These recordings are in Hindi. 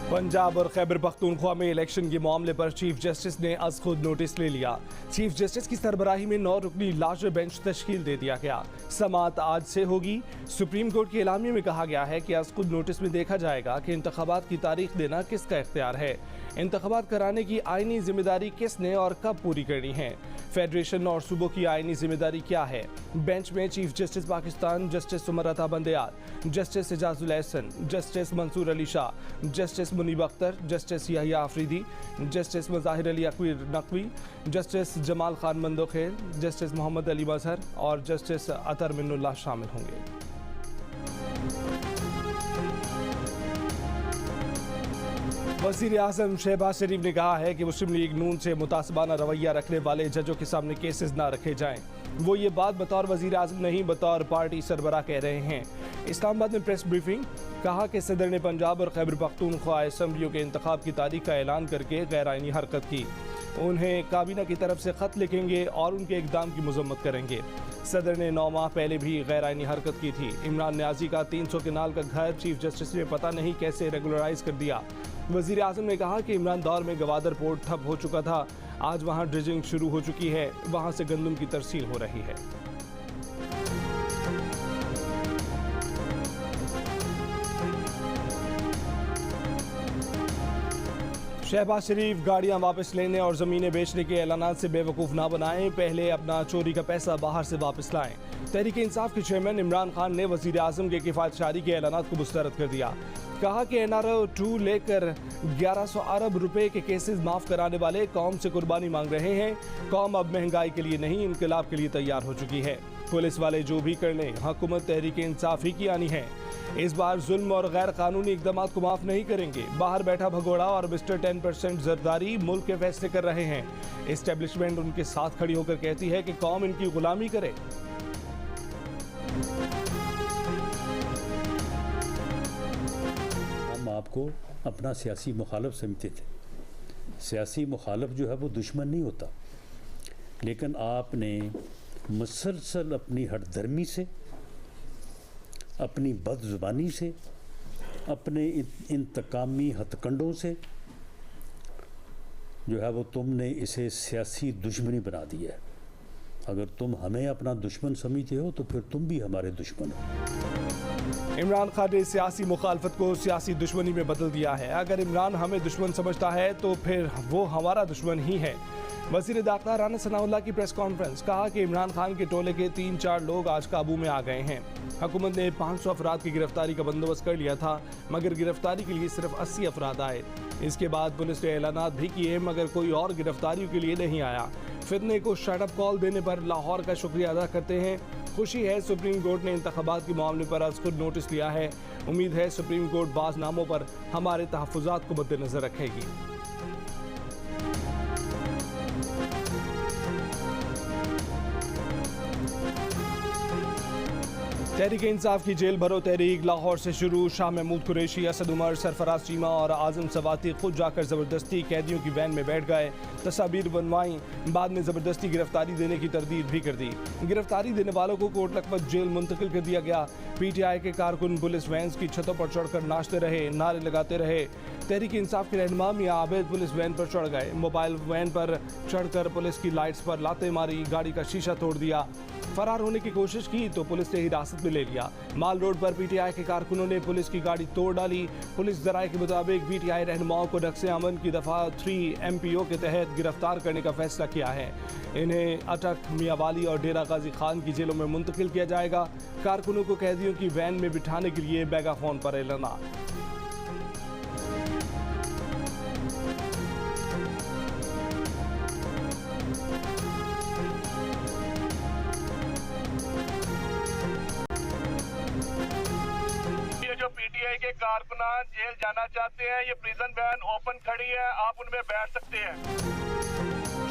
पंजाब और खैबर पख्तूनख्वा में इलेक्शन के मामले पर चीफ जस्टिस ने आज खुद नोटिस ले लिया। चीफ जस्टिस की सरबराही में 9 रुकनी लार्जर बेंच तश्कील दे दिया गया। समाअत आज से होगी। सुप्रीम कोर्ट के एलामिया में कहा गया है कि आज खुद नोटिस में देखा जाएगा कि इंतखाबात की तारीख देना किसका इख्तियार है, इंतखाबात कराने की आईनी जिम्मेदारी किसने और कब पूरी करनी है, फेडरेशन और सूबों की आईनी जिम्मेदारी क्या है। बेंच में chief justice Pakistan justice Umar Ata Bandial, justice Ijazul Ahsan, justice Mansoor Ali Shah, justice Munib Akhtar, justice Yahya Afridi, justice Mazahar Ali Naqvi, justice Jamal Khan Mandokhail, justice Muhammad Ali Mazhar और जस्टिस अतर मिन्नुल्लाह शामिल होंगे। वज़ीर आज़म शहबाज शरीफ ने कहा है कि मुस्लिम लीग नून से मुतासबाना रवैया रखने वाले जजों के सामने केसेस ना रखे जाएं। वो ये बात बतौर वज़ीर आज़म नहीं बतौर पार्टी सरबराह कह रहे हैं। इस्लामाबाद में प्रेस ब्रीफिंग, कहा कि सदर ने पंजाब और खैबर पख्तूनख्वा असम्बलियों के इंतखाब की तारीख का ऐलान करके गैर आईनी हरकत की। उन्हें काबीना की तरफ से ख़त लिखेंगे और उनके इक़दाम की मज़म्मत करेंगे। सदर ने 9 माह पहले भी गैर आईनी हरकत की थी। इमरान न्याजी का 300 केनाल का घर चीफ जस्टिस ने पता नहीं कैसे रेगुलराइज कर दिया। वज़ीर आज़म ने कहा कि इमरान दौर में गवादर पोर्ट ठप हो चुका था, आज वहाँ ड्रिजिंग शुरू हो चुकी है, वहाँ से गंदम की तरसील हो रही है। शहबाज शरीफ गाड़ियां वापस लेने और ज़मीनें बेचने के ऐलानात से बेवकूफ़ ना बनाएं, पहले अपना चोरी का पैसा बाहर से वापस लाएं। तहरीक इंसाफ के चेयरमैन इमरान खान ने वज़ीर आज़म के किफ़ायतशारी के ऐलानात को मुस्तरद कर दिया। कहा कि NRO 2 लेकर 1100 अरब रुपए के केसेस माफ़ कराने वाले कौम से कुर्बानी मांग रहे हैं। कौम अब महंगाई के लिए नहीं, इनकलाब के लिए तैयार हो चुकी है। पुलिस वाले जो भी कर लें, हुकूमत तहरीक इंसाफ ही की आनी है। इस बार जुल्म और गैर कानूनी इक़दाम को माफ़ नहीं करेंगे। बाहर बैठा भगोड़ा और मिस्टर 10% जरदारी मुल्क के फैसले कर रहे हैं। एस्टेब्लिशमेंट उनके साथ खड़ी होकर कहती है कि कौम इनकी गुलामी करे। हम आपको अपना सियासी मुखालफ समझते थे। सियासी मुखालफ जो है वो दुश्मन नहीं होता, लेकिन आपने मुसलसल अपनी हठधर्मी से, अपनी बदजुबानी से, अपने इंतकामी हथकंडों से जो है वो तुमने इसे सियासी दुश्मनी बना दिया है। अगर तुम हमें अपना दुश्मन समझते हो तो फिर तुम भी हमारे दुश्मन हो। इमरान खान ने सियासी मुखालफत को सियासी दुश्मनी में बदल दिया है। अगर इमरान हमें दुश्मन समझता है तो फिर वो हमारा दुश्मन ही है। वज़ीर दाखिला राना सनाउल्लाह की प्रेस कॉन्फ्रेंस, कहा कि इमरान खान के टोले के 3-4 लोग आज काबू में आ गए हैं। हुकूमत ने 500 अफराद की गिरफ्तारी का बंदोबस्त कर लिया था, मगर गिरफ्तारी के लिए सिर्फ 80 अफराद आए। इसके बाद पुलिस ने ऐलानात भी किए, मगर कोई और गिरफ्तारियों के लिए नहीं आया। फितने को शटअप कॉल देने पर लाहौर का शुक्रिया अदा करते हैं। खुशी है सुप्रीम कोर्ट ने इंतखाबात के मामले पर आज खुद नोटिस लिया है। उम्मीद है सुप्रीम कोर्ट बाज़ नामों पर हमारे तहफ़्फ़ुज़ात को मद्देनज़र रखेगी। तहरीक इंसाफ की जेल भरो तहरीक लाहौर से शुरू। शाह महमूद कुरैशी, असद उमर, सरफराज चीमा और आज़म सवाती खुद जाकर ज़बरदस्ती कैदियों की वैन में बैठ गए, तस्वीर बनवाई, बाद में ज़बरदस्ती गिरफ्तारी देने की तरदीद भी कर दी। गिरफ्तारी देने वालों को कोट लखपत जेल मुंतकिल कर दिया गया। PTI के कारकुन पुलिस वैन की छतों पर चढ़कर नाचते रहे, नारे लगाते रहे। तहरीक इंसाफ के रहनुमा मियां आबिद पुलिस वैन पर चढ़ गए, मोबाइल वैन पर चढ़कर पुलिस की लाइट्स पर लाते मारी, गाड़ी का शीशा तोड़ दिया। फरार होने की कोशिश की तो पुलिस ने हिरासत में ले लिया। माल रोड पर PTI के कारकुनों ने पुलिस की गाड़ी तोड़ डाली। पुलिस ज़राए के मुताबिक PTI रहनुमाओं को नक्शे अमन की दफ़ा 3 MPO के तहत गिरफ्तार करने का फैसला किया है। इन्हें अटक, मियाँवाली और डेरा गाजी खान की जेलों में मुंतकिल किया जाएगा। कारकुनों को कैदियों की वैन में बिठाने के लिए मेगाफोन पर ऐलान। जो PTI के कारकुनान जेल जाना चाहते हैं, ये प्रिजन वैन ओपन खड़ी है, आप उनमें बैठ सकते हैं।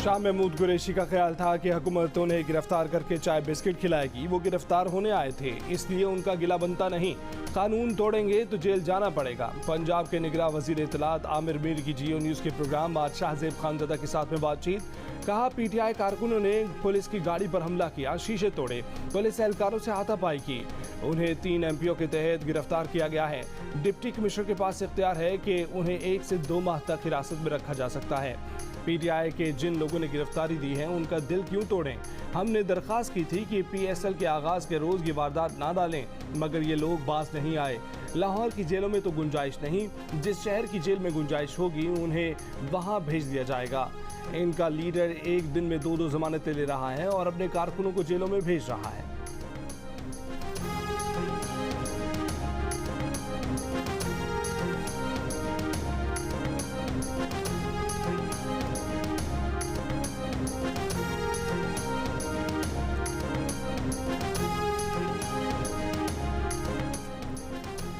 शाह महमूद कुरैशी का ख्याल था कि हुकूमत उन्हें गिरफ्तार करके चाय बिस्किट खिलाएगी। वो गिरफ्तार होने आए थे, इसलिए उनका गिला बनता नहीं। कानून तोड़ेंगे तो जेल जाना पड़ेगा। पंजाब के निगरान वज़ीर इत्तलात आमिर मीर की जियो न्यूज़ के प्रोग्राम आज शाहज़ेब खानज़दा के साथ में बातचीत। कहा पीटीआई कारकुनों ने पुलिस की गाड़ी पर हमला किया, शीशे तोड़े, पुलिस एहलकारों से हाथापाई की। उन्हें 3 एमपीओ के तहत गिरफ्तार किया गया है। डिप्टी कमिश्नर के पास इख्तियार है कि उन्हें 1 से 2 माह तक हिरासत में रखा जा सकता है। पीटीआई के जिन लोगों ने गिरफ्तारी दी है उनका दिल क्यों तोड़ें? हमने दरख्वास्त की थी कि पीएसएल के आगाज के रोज ये वारदात ना डालें, मगर ये लोग बाज नहीं आए। लाहौर की जेलों में तो गुंजाइश नहीं, जिस शहर की जेल में गुंजाइश होगी उन्हें वहां भेज दिया जाएगा। इनका लीडर एक दिन में 2-2 जमानतें ले रहा है और अपने कारकुनों को जेलों में भेज रहा है।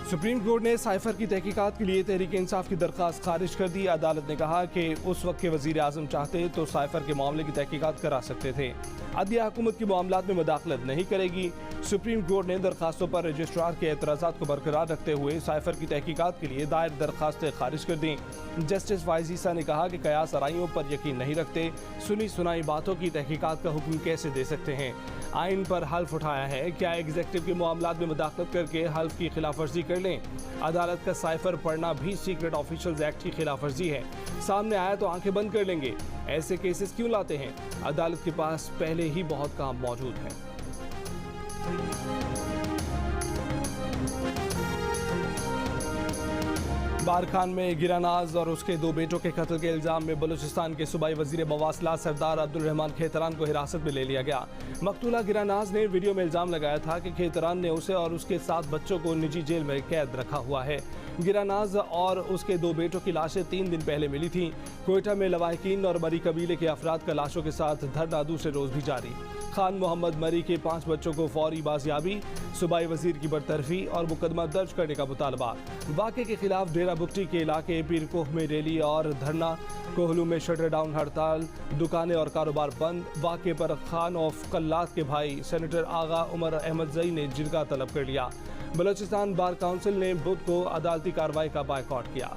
सुप्रीम कोर्ट ने साइफर की तहकीकात के लिए तहरीक इंसाफ की दरख्वास्त खारिज कर दी। अदालत ने कहा कि उस वक्त के वजीर आजम चाहते तो साइफर के मामले की तहकीकात करा सकते थे। अदलिया हुकूमत की मामलात में मदाखलत नहीं करेगी। सुप्रीम कोर्ट ने दरखास्तों पर रजिस्ट्रार के एतराज़ात को बरकरार रखते हुए साइफर की तहकीकात के लिए दायर दरखास्तें खारिज कर दी। जस्टिस वाइजीसा ने कहा कि कयास आराइयों पर यकीन नहीं रखते, सुनी सुनाई बातों की तहकीकात का हुक्म कैसे दे सकते हैं। आइन पर हल्फ उठाया है, क्या एग्जीक्यूटिव के मामलात में मदाखलत करके हल्फ की खिलाफ वर्जी कर लें? अदालत का साइफर पढ़ना भी सीक्रेट ऑफिशियल्स एक्ट की खिलाफ वर्जी है। सामने आया तो आंखें बंद कर लेंगे। ऐसे केसेस क्यों लाते हैं? अदालत के पास पहले ही बहुत काम मौजूद है। बारखान में गिरानाज और उसके 2 बेटों के कत्ल के इल्जाम में बलूचिस्तान के सूबाई वजीर मवासलात सरदार अब्दुल रहमान खेतरान को हिरासत में ले लिया गया। मकतूला गिरानाज ने वीडियो में इल्जाम लगाया था कि खेतरान ने उसे और उसके 7 बच्चों को निजी जेल में कैद रखा हुआ है। गिरानाज और उसके 2 बेटों की लाशें 3 दिन पहले मिली थीं। कोयटा में लवाहिकीन और मरी कबीले के अफराद का लाशों के साथ धरना दूसरे रोज भी जारी। खान मोहम्मद मरी के 5 बच्चों को फौरी बाजियाबी, सूबाई वजीर की बरतरफी और मुकदमा दर्ज करने का मुतालबा। वाक़े के खिलाफ डेरा बुगटी के इलाके पीरकोह में रैली और धरना, कोहलू में शटर डाउन हड़ताल, दुकानें और कारोबार बंद। वाक़े पर खान ऑफ कल्लात के भाई सेनेटर आगा उमर अहमद जई ने जिरगा तलब कर लिया। बलूचिस्तान बार काउंसिल ने बुध को अदालती कार्रवाई का बायकॉट किया।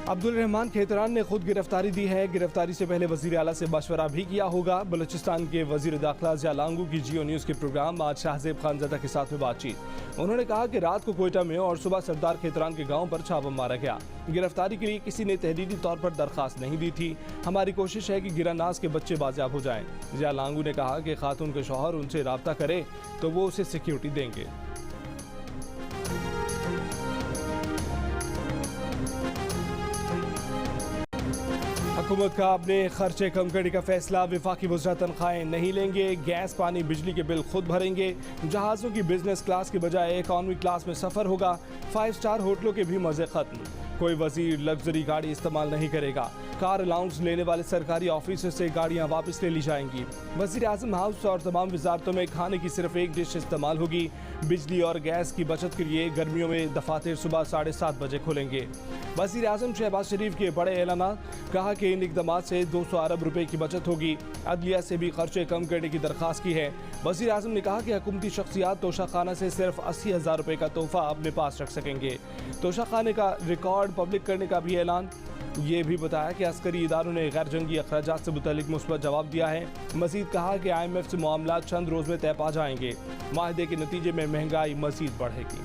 अब्दुल रहमान खेतरान ने खुद गिरफ्तारी दी है। गिरफ्तारी से पहले वजीर आला से मशवरा भी किया होगा। बलूचिस्तान के वजीर दाखिला ज़िया लांगू की जियो न्यूज़ के प्रोग्राम आज शाहजेब खानज़ादा के साथ में बातचीत। उन्होंने कहा कि रात को कोयटा में और सुबह सरदार खेतरान के गांव पर छापा मारा गया। गिरफ्तारी के लिए किसी ने तहदीदी तौर पर दरखास्त नहीं दी थी। हमारी कोशिश है कि गिरानाज के बच्चे बाजियाब हो जाएं। ज़िया लांगू ने कहा कि खातून के शौहर उनसे राब्ता करे तो वो उसे सिक्योरिटी देंगे। हुकूमत का अपने खर्चे कम करने का फैसला, विफाकी वज़रा तनख्वाहें नहीं लेंगे, गैस पानी बिजली के बिल खुद भरेंगे, जहाज़ों की बिजनेस क्लास के बजाय इकॉनमी क्लास में सफ़र होगा, 5 स्टार होटलों के भी मज़े खत्म, कोई वजीर लग्जरी गाड़ी इस्तेमाल नहीं करेगा, कार अलाउंस लेने वाले सरकारी ऑफिसर से गाड़ियां वापस ले ली जाएंगी, वज़ीर आज़म हाउस और तमाम वजारतों में खाने की सिर्फ एक डिश इस्तेमाल होगी, बिजली और गैस की बचत के लिए गर्मियों में दफातर सुबह 7:30 बजे खुलेंगे। वज़ीर आज़म शहबाज शरीफ के बड़े ऐलान, कहा कि इन इक़दाम से 200 अरब रुपए की बचत होगी। अदलिया से भी खर्चे कम करने की दरख्वास्त की है। वज़ीर आज़म ने कहा कि हुकूमती शख्सियात तोशाखाना से सिर्फ 80,000 रुपए का तोहफा अपने पास रख सकेंगे। तोशाखाने का रिकॉर्ड पब्लिक करने का भी ऐलान। ये भी बताया कि अस्करी इदारों ने गैर जंगी अखराजात से मुतालिक मुस्बत जवाब दिया है। मजीद कहा कि IMF से मामला चंद रोज में तय पा जाएंगे। माहदे के नतीजे में महंगाई मजीद बढ़ेगी।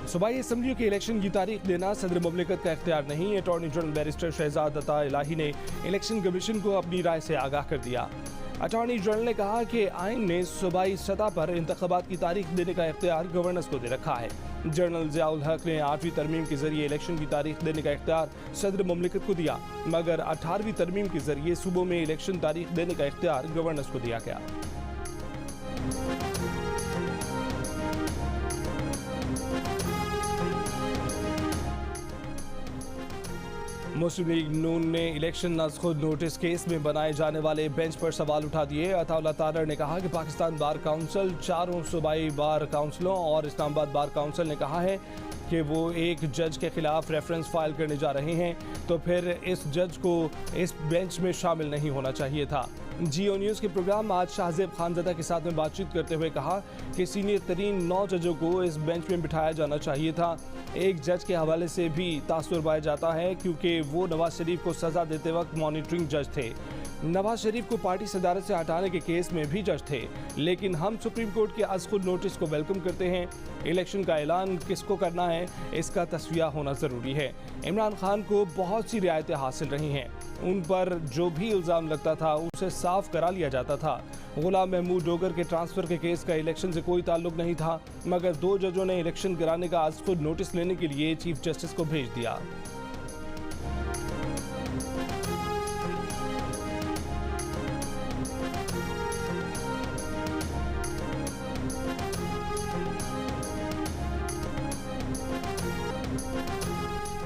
सूबाई असम्बलियों के इलेक्शन की तारीख देना सदर मुमलिकत का इख्तियार नहीं। अटॉर्नी जनरल बैरिस्टर शहजाद अता इलाही ने इलेक्शन कमीशन को अपनी राय से आगाह कर दिया। अटॉर्नी जनरल ने कहा कि आइन ने सूबाई सतह पर इंतखाबात की तारीख देने का इख्तियार गवर्नर्स को दे रखा है। जनरल ज़ियाउल हक ने 8वीं तरमीम के जरिए इलेक्शन की तारीख देने का इख्तियार सदर मुमलिकत को दिया, मगर 18वीं तरमीम के जरिए सूबों में इलेक्शन तारीख देने का इख्तियार गवर्नर्स को दिया गया। मुस्लिम लीग नून ने इलेक्शन अज खुद नोटिस केस में बनाए जाने वाले बेंच पर सवाल उठा दिए। अताउल्लाह तारर ने कहा कि पाकिस्तान बार काउंसिल, चारों सूबाई बार काउंसिलों और इस्लामाबाद बार काउंसिल ने कहा है कि वो एक जज के खिलाफ रेफरेंस फाइल करने जा रहे हैं, तो फिर इस जज को इस बेंच में शामिल नहीं होना चाहिए था। जियो न्यूज़ के प्रोग्राम आज शाहजेब खानज़दा के साथ में बातचीत करते हुए कहा कि सीनियर तरीन 9 जजों को इस बेंच में बिठाया जाना चाहिए था। एक जज के हवाले से भी तासुर पाया जाता है क्योंकि वो नवाज शरीफ को सज़ा देते वक्त मॉनिटरिंग जज थे। नवाज शरीफ को पार्टी सदारत से हटाने के केस में भी जज थे, लेकिन हम सुप्रीम कोर्ट के आज खुद नोटिस को वेलकम करते हैं। इलेक्शन का ऐलान किसको करना है, इसका तस्वीया होना ज़रूरी है। इमरान खान को बहुत सी रियायतें हासिल रही हैं, उन पर जो भी इल्ज़ाम लगता था उसे साफ करा लिया जाता था। गुलाम महमूद डोगर के ट्रांसफ़र के केस का इलेक्शन से कोई ताल्लुक नहीं था, मगर 2 जजों ने इलेक्शन कराने का आज खुद नोटिस लेने के लिए चीफ जस्टिस को भेज दिया।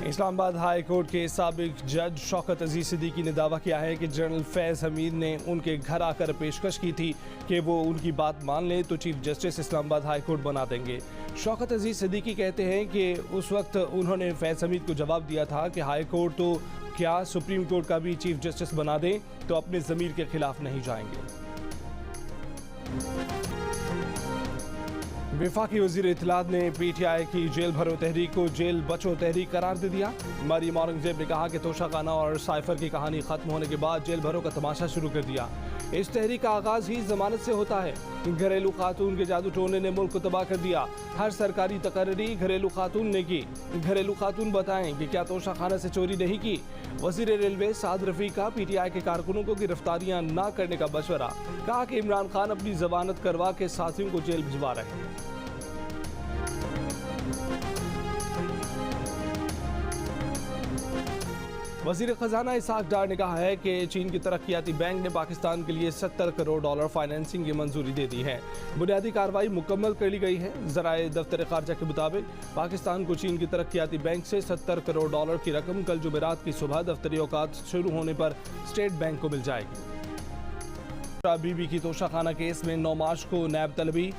इस्लामाबाद हाई कोर्ट के साबिक जज शौकत अजीज सिद्दीकी ने दावा किया है कि जनरल फैज़ हमीद ने उनके घर आकर पेशकश की थी कि वो उनकी बात मान लें तो chief justice Islamabad high court बना देंगे। शौकत अजीज सिद्दीकी कहते हैं कि उस वक्त उन्होंने फैज़ हमीद को जवाब दिया था कि हाई कोर्ट तो क्या सुप्रीम कोर्ट का भी चीफ जस्टिस बना दें तो अपने ज़मीर के खिलाफ नहीं जाएंगे। वफाकी वज़ीर इत्तलात ने PTI की जेल भरो तहरीक को जेल बचो तहरीक करार दे दिया। मरियम औरंगजेब ने कहा कि तोशाखाना और साइफर की कहानी खत्म होने के बाद जेल भरो का तमाशा शुरू कर दिया। इस तहरीक का आगाज़ ही जमानत से होता है। घरेलू खातून के जादू टोने ने मुल्क को तबाह कर दिया। हर सरकारी तकर्री घरेलू खातून ने की। घरेलू खातून बताएं कि क्या तोशाखाना से चोरी नहीं की। वज़ीर रेलवे साद रफ़ीक का PTI के कारकुनों को गिरफ्तारियां ना करने का मशवरा। कहा कि इमरान खान अपनी जमानत करवा के साथियों को जेल भिजवा रहे हैं। वज़ीर ख़जाना इसाक डार ने कहा है कि चीन की तरक्याती बैंक ने पाकिस्तान के लिए $70 करोड़ फाइनेंसिंग की मंजूरी दे दी है। बुनियादी कार्रवाई मुकम्मल कर ली गई है। ज़राए दफ्तर ख़ारजा के मुताबिक पाकिस्तान को चीन की तरक्याती बैंक से $70 करोड़ की रकम कल जुमेरात की सुबह दफ्तरी औकात शुरू होने पर स्टेट बैंक को मिल जाएगी। बीबी की तोशाखाना केस में 9 मार्च को नैब तलबी।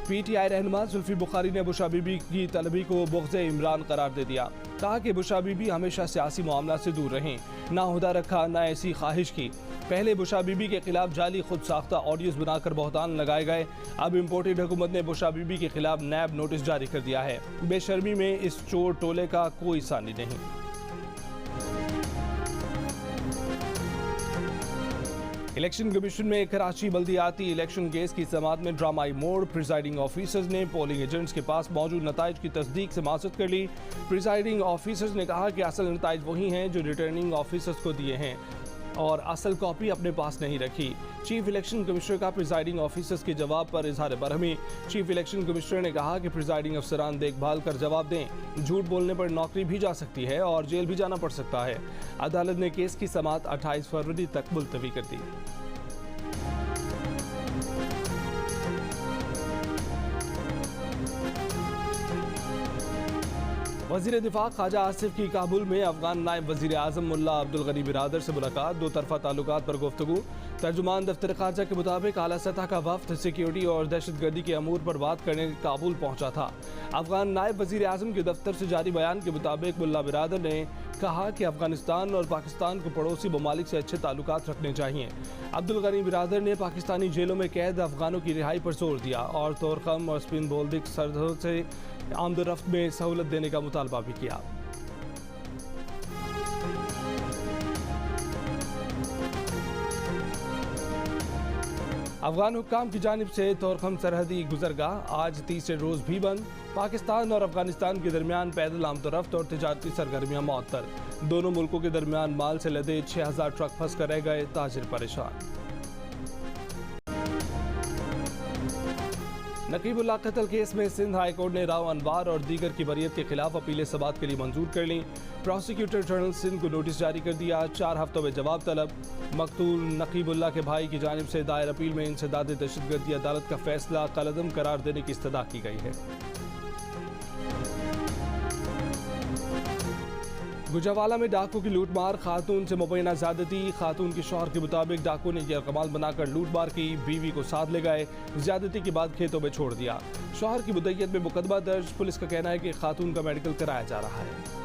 PTI रहनुमा जुल्फी बुखारी ने बुशरा बीबी की तलबी को बुग़्ज़ इमरान करार दे दिया। कहा कि बुशरा बीबी हमेशा सियासी मामला से दूर रहें, ना हुदा रखा ना ऐसी ख्वाहिश की। पहले बुशरा बीबी के खिलाफ जाली खुद साख्ता ऑडियोज बनाकर बहतान लगाए गए। अब इम्पोर्टेड हुकूमत ने बुशरा बीबी के खिलाफ नैब नोटिस जारी कर दिया है। बेशर्मी में इस चोर टोले का कोई सानी नहीं। इलेक्शन कमीशन में कराची बल्दियाती इलेक्शन केस की समाअत में ड्रामाई मोड़। प्रिजाइडिंग ऑफिसर्स ने पोलिंग एजेंट्स के पास मौजूद नताइज की तस्दीक से माजरत कर ली। प्रिजाइडिंग ऑफिसर्स ने कहा कि असल नताइज वही हैं जो रिटर्निंग ऑफिसर्स को दिए हैं और असल कॉपी अपने पास नहीं रखी। चीफ इलेक्शन कमिश्नर का प्रिजाइडिंग ऑफिसर्स के जवाब पर इजहार बरहमी। चीफ इलेक्शन कमिश्नर ने कहा कि प्रिजाइडिंग अफसरान देखभाल कर जवाब दें। झूठ बोलने पर नौकरी भी जा सकती है और जेल भी जाना पड़ सकता है। अदालत ने केस की समाअत 28 फरवरी तक मुलतवी कर दी। वज़ीर दिफा ख्वाजा आसिफ की काबुल में अफगान नायब वज़ीर आज़म मुल्ला अब्दुल गनी बिरादर से मुलाकात। 2 तरफ़ा ताल्लुकात पर गुफ्तगू। तर्जुमान दफ्तर ख़ारजा के मुताबिक आला सतह का वफ़द सिक्योरिटी और दहशतगर्दी के अमूर पर बात करने काबुल पहुँचा था। अफगान नायब वज़ीर आज़म के दफ्तर से जारी बयान के मुताबिक मुल्ला बिरादर ने कहा कि अफगानिस्तान और पाकिस्तान को पड़ोसी ममालिक से अच्छे ताल्लुकात रखने चाहिए। अब्दुल गनी बिरादर ने पाकिस्तानी जेलों में कैद अफगानों की रिहाई पर जोर दिया और तोरखम और स्पिन बोल्दिक सरहदों से आमदोरफ्त में सहूलत देने का मुतालबा भी किया। अफगान हुक्काम की जानिब से तोरखम सरहदी गुजरगाह आज तीसरे रोज भी बंद। पाकिस्तान और अफगानिस्तान के दरमियान पैदल आमदोरफ्त और तिजारती सरगर्मियां मअतल। दोनों मुल्कों के दरमियान माल से लदे 6000 ट्रक फंस कर रह गए, ताजिर परेशान। नकीबुल्लाह कत्ल केस में सिंध हाई कोर्ट ने राव अनवार और दीगर की बरियत के खिलाफ अपील समाअत के लिए मंजूर कर ली। प्रोसिक्यूटर जनरल सिंध को नोटिस जारी कर दिया। 4 हफ्तों में जवाब तलब। मकतूल नकीबुल्लाह के भाई की जानिब से दायर अपील में इंसदाद दहशतगर्दी अदालत का फैसला कलअदम करार देने की इस्तदा की गई है। गुजरावाला में डाकू की लूटमार, खातून से मुबैना ज्यादती। खातून के शौहर के मुताबिक डाकू ने यह कमाल बनाकर लूटमार की, बीवी को साथ ले गए, ज्यादती के बाद खेतों में छोड़ दिया। शौहर की मुद्दईयत में मुकदमा दर्ज। पुलिस का कहना है कि खातून का मेडिकल कराया जा रहा है।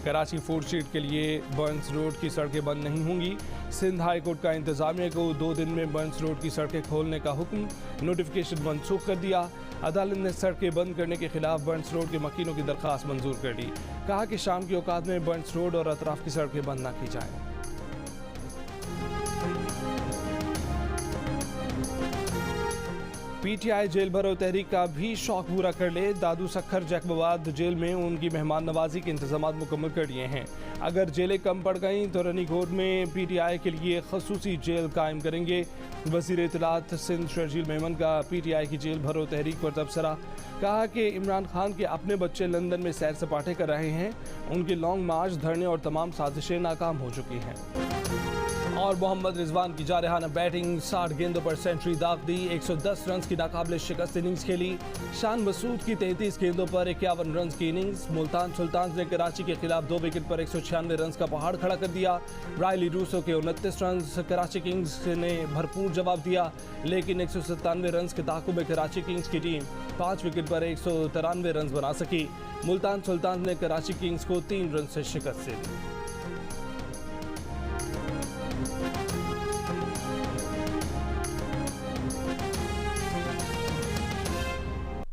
कराची फूड स्ट्रीट के लिए बर्न्स रोड की सड़कें बंद नहीं होंगी। सिंध हाई कोर्ट का इंतजामिया को 2 दिन में बर्न्स रोड की सड़कें खोलने का हुक्म, नोटिफिकेशन मनसूख कर दिया। अदालत ने सड़कें बंद करने के खिलाफ बर्न्स रोड के मकीनों की दरख्वास्त मंजूर कर दी। कहा कि शाम के औकात में बर्न्स रोड और अतराफ की सड़कें बंद न की जाएं। पीटीआई जेल भरो तहरीक का भी शौक पूरा कर ले। दादू सखर जैकबाबाद जेल में उनकी मेहमान नवाजी के इंतजाम मुकम्मल कर लिए हैं। अगर जेलें कम पड़ गईं तो रनीकोट में पीटीआई के लिए खसूसी जेल कायम करेंगे। वज़ीर इत्तलात सिंध शर्जील मेमन का पीटीआई की जेल भरो तहरीक पर तबसरा। कहा कि इमरान खान के अपने बच्चे लंदन में सैर सपाटे कर रहे हैं। उनके लॉन्ग मार्च, धरने और तमाम साजिशें नाकाम हो चुकी हैं। और मोहम्मद रिजवान की जारहाना बैटिंग, 60 गेंदों पर सेंचुरी दाग दी, 110 रन की नाकाबिल शिकस्त इनिंग्स खेली। शान मसूद की 33 गेंदों पर 51 रन की इनिंग्स। मुल्तान सुल्तान ने कराची के खिलाफ 2 विकेट पर 196 रन का पहाड़ खड़ा कर दिया। रायली रूसो के 29 रन। कराची किंग्स ने भरपूर जवाब दिया, लेकिन 197 रन के ताक़ुब में कराची किंग्स की टीम 5 विकेट पर 193 रन बना सकी। मुल्तान सुल्तान ने कराची किंग्स को 3 रन से शिकस्त दी।